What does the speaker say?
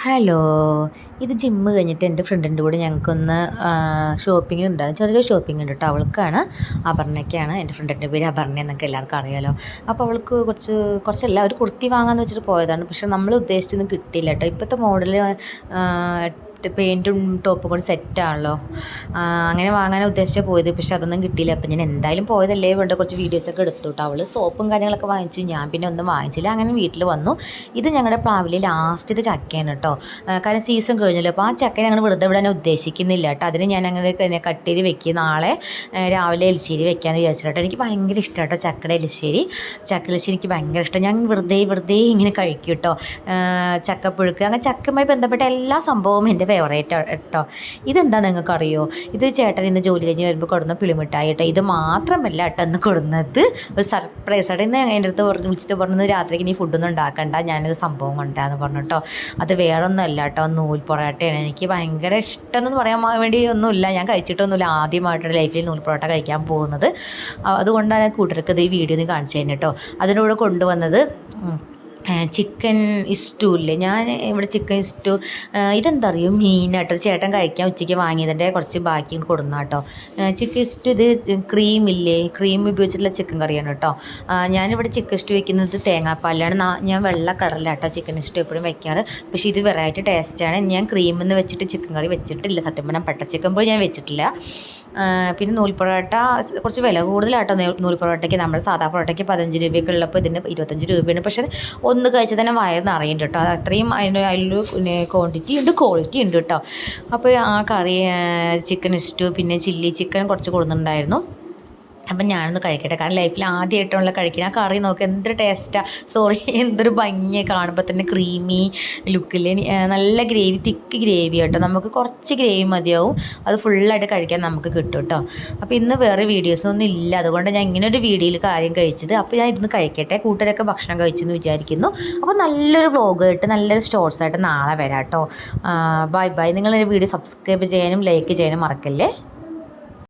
Hello, ഇത് gym കഴിഞ്ഞിട്ട് എൻ്റെ ഫ്രണ്ടിൻ്റെ കൂടെ ഞങ്ങൾക്കൊന്ന് ഷോപ്പിങ്ങിനുണ്ടാകും. ചെറിയൊരു ഷോപ്പിംഗ് ഉണ്ട് കേട്ടോ. അവൾക്കാണ്, അപർണയ്ക്കാണ്. എൻ്റെ ഫ്രണ്ടിൻ്റെ പേര് അപർണ എന്നൊക്കെ എല്ലാവർക്കും അറിയാമല്ലോ. അപ്പോൾ അവൾക്ക് കുറച്ചല്ല ഒരു കുർത്തി വാങ്ങാമെന്ന് വെച്ചിട്ട് പോയതാണ്. പക്ഷെ നമ്മൾ ഉദ്ദേശിച്ചൊന്നും കിട്ടിയില്ല കേട്ടോ. ഇപ്പോഴത്തെ മോഡൽ പെയിൻറ്റും ടോപ്പും കൂടി സെറ്റാണല്ലോ. അങ്ങനെ വാങ്ങാൻ ഉദ്ദേശിച്ചാൽ പോയത്, പക്ഷെ അതൊന്നും കിട്ടിയില്ല. അപ്പം ഞാൻ എന്തായാലും പോയതല്ലേ വേണ്ട, കുറച്ച് വീഡിയോസൊക്കെ എടുത്തു കേട്ടോ. അവൾ സോപ്പും കാര്യങ്ങളൊക്കെ വാങ്ങിച്ചു, ഞാൻ പിന്നെ ഒന്നും വാങ്ങിച്ചില്ല. അങ്ങനെ വീട്ടിൽ വന്നു. ഇത് ഞങ്ങളുടെ പ്ലാവിലെ ലാസ്റ്റത്തെ ചക്കയാണ് കേട്ടോ. കാരണം സീസൺ കഴിഞ്ഞല്ലോ. അപ്പോൾ ആ ചക്ക ഞങ്ങൾ വെറുതെ വിടാൻ ഉദ്ദേശിക്കുന്നില്ല കേട്ടോ. അതിന് ഞാൻ അങ്ങനെ കട്ട് ചെയ്ത് വെക്കും. നാളെ രാവിലെ എലിശ്ശേരി വെക്കാമെന്ന് വിചാരിച്ചിട്ട് കേട്ടോ. എനിക്ക് ഭയങ്കര ഇഷ്ടം കേട്ടോ ചക്കയുടെ എലിശ്ശേരി. ചക്ക എലിശ്ശേരി എനിക്ക് ഭയങ്കര ഇഷ്ടം. ഞാൻ വെറുതെ ഇങ്ങനെ കഴിക്കും കേട്ടോ. ചക്കപ്പുഴുക്ക്, അങ്ങനെ ചക്കയുമായി ബന്ധപ്പെട്ട എല്ലാ സംഭവവും എൻ്റെ ഫേവറേറ്റ് കേട്ടോ. ഇതെന്താ നിങ്ങൾക്ക് അറിയോ? ഇത് ചേട്ടൻ ഇന്ന് ജോലി കഴിഞ്ഞ് വരുമ്പോൾ കൊടുന്ന പിളിമിഠായി കേട്ടോ. ഇത് മാത്രമല്ല കേട്ടോ ഇന്ന് കൊടുന്നത്, ഒരു സർപ്രൈസ് ആയിട്ട്. ഇന്ന് എൻ്റെ അടുത്ത് വിളിച്ചിട്ട് പറഞ്ഞത് രാത്രിക്ക് നീ ഫുഡൊന്നും ഉണ്ടാക്കണ്ട, ഞാനൊരു സംഭവം കൊണ്ടാന്ന് പറഞ്ഞു കേട്ടോ. അത് വേറൊന്നുമല്ല കേട്ടോ, നൂൽ പൊറോട്ടയാണ്. എനിക്ക് ഭയങ്കര ഇഷ്ടം എന്ന് പറയാൻ വേണ്ടി ഒന്നുമില്ല, ഞാൻ കഴിച്ചിട്ടൊന്നുമില്ല. ആദ്യമായിട്ടാണ് ലൈഫിൽ നൂൽ പൊറോട്ട കഴിക്കാൻ പോകുന്നത്. അതുകൊണ്ടാണ് കൂട്ടർക്ക് ഇത് ഈ വീഡിയോ ഒന്ന് കാണിച്ചു തന്നെ കേട്ടോ. അതിനോട് കൊണ്ടുവന്നത് ചിക്കൻ ഇസ്റ്റൂ ഇല്ലേ, ഞാൻ ഇവിടെ ചിക്കൻ ഇസ്റ്റൂ, ഇതെന്താ അറിയും, മീനാട്ടോ. ചേട്ടൻ കഴിക്കാൻ ഉച്ചയ്ക്ക് വാങ്ങിയതിൻ്റെ കുറച്ച് ബാക്കി കൊടുന്ന കേട്ടോ. ചിക്കൻ ഇസ്റ്റൂ, ഇത് ക്രീമില്ലേ, ക്രീം ഉപയോഗിച്ചിട്ടുള്ള ചിക്കൻ കറിയാണ് കേട്ടോ. ഞാനിവിടെ ചിക്കൻ ഇസ്റ്റൂ വയ്ക്കുന്നത് തേങ്ങാപ്പാലിലാണ്. ഞാൻ വെള്ള കടലാട്ടോ ചിക്കൻ ഇസ്റ്റൂ എപ്പോഴും വയ്ക്കാറ്. പക്ഷേ ഇത് വെറൈറ്റി ടേസ്റ്റാണ്. ഞാൻ ക്രീമെന്ന് വെച്ചിട്ട് ചിക്കൻ കറി വെച്ചിട്ടില്ല. സത്യം പറഞ്ഞാൽ പട്ട ചിക്കൻ പോയി ഞാൻ വെച്ചിട്ടില്ല. പിന്നെ നൂൽ പൊറോട്ട കുറച്ച് വില കൂടുതലാട്ടോ. നൂൽ പൊറോട്ടയ്ക്ക് നമ്മുടെ സാധാ പൊറോട്ടയ്ക്ക് 15 രൂപയൊക്കെ ഉള്ളപ്പോൾ ഇതിന് 25 രൂപയാണ്. പക്ഷേ ഒന്ന് കഴിച്ചാൽ തന്നെ വയറ് നിറയുന്നുണ്ട് കേട്ടോ. അത്രയും അതിലൊരു ക്വാണ്ടിറ്റി ഉണ്ട്, ക്വാളിറ്റി ഉണ്ട് കേട്ടോ. അപ്പോൾ ആ കറി, ചിക്കൻ ഇസ്റ്റൂ, പിന്നെ ചില്ലി ചിക്കൻ കുറച്ച് കൊടുക്കുന്നുണ്ടായിരുന്നു. അപ്പം ഞാനൊന്ന് കഴിക്കട്ടെ, കാരണം ലൈഫിൽ ആദ്യമായിട്ടുള്ള കഴിക്കുന്നത്. ആ കറി നോക്കി എന്തൊരു ടേസ്റ്റാണ്, എന്തൊരു ഭംഗിയാണ് കാണുമ്പോൾ തന്നെ. ക്രീമി ലുക്കിൽ നല്ല ഗ്രേവി, തിക്ക് ഗ്രേവി കേട്ടോ. നമുക്ക് കുറച്ച് ഗ്രേവി മതിയാവും, അത് ഫുള്ളായിട്ട് കഴിക്കാൻ നമുക്ക് കിട്ടും കേട്ടോ. അപ്പോൾ ഇന്ന് വേറെ വീഡിയോസൊന്നും ഇല്ല, അതുകൊണ്ട് ഞാൻ ഇങ്ങനെ ഒരു വീഡിയോയിൽ കാര്യം കഴിച്ചത്. അപ്പോൾ ഞാൻ ഇതൊന്ന് കഴിക്കട്ടെ. കൂട്ടരൊക്കെ ഭക്ഷണം കഴിച്ചെന്ന് വിചാരിക്കുന്നു. അപ്പോൾ നല്ലൊരു വ്ളോഗായിട്ട്, നല്ലൊരു ഷോർട്സായിട്ട് നാളെ വരാം കേട്ടോ. Bye bye. നിങ്ങൾ വീഡിയോ സബ്സ്ക്രൈബ് ചെയ്യാനും ലൈക്ക് ചെയ്യാനും മറക്കല്ലേ.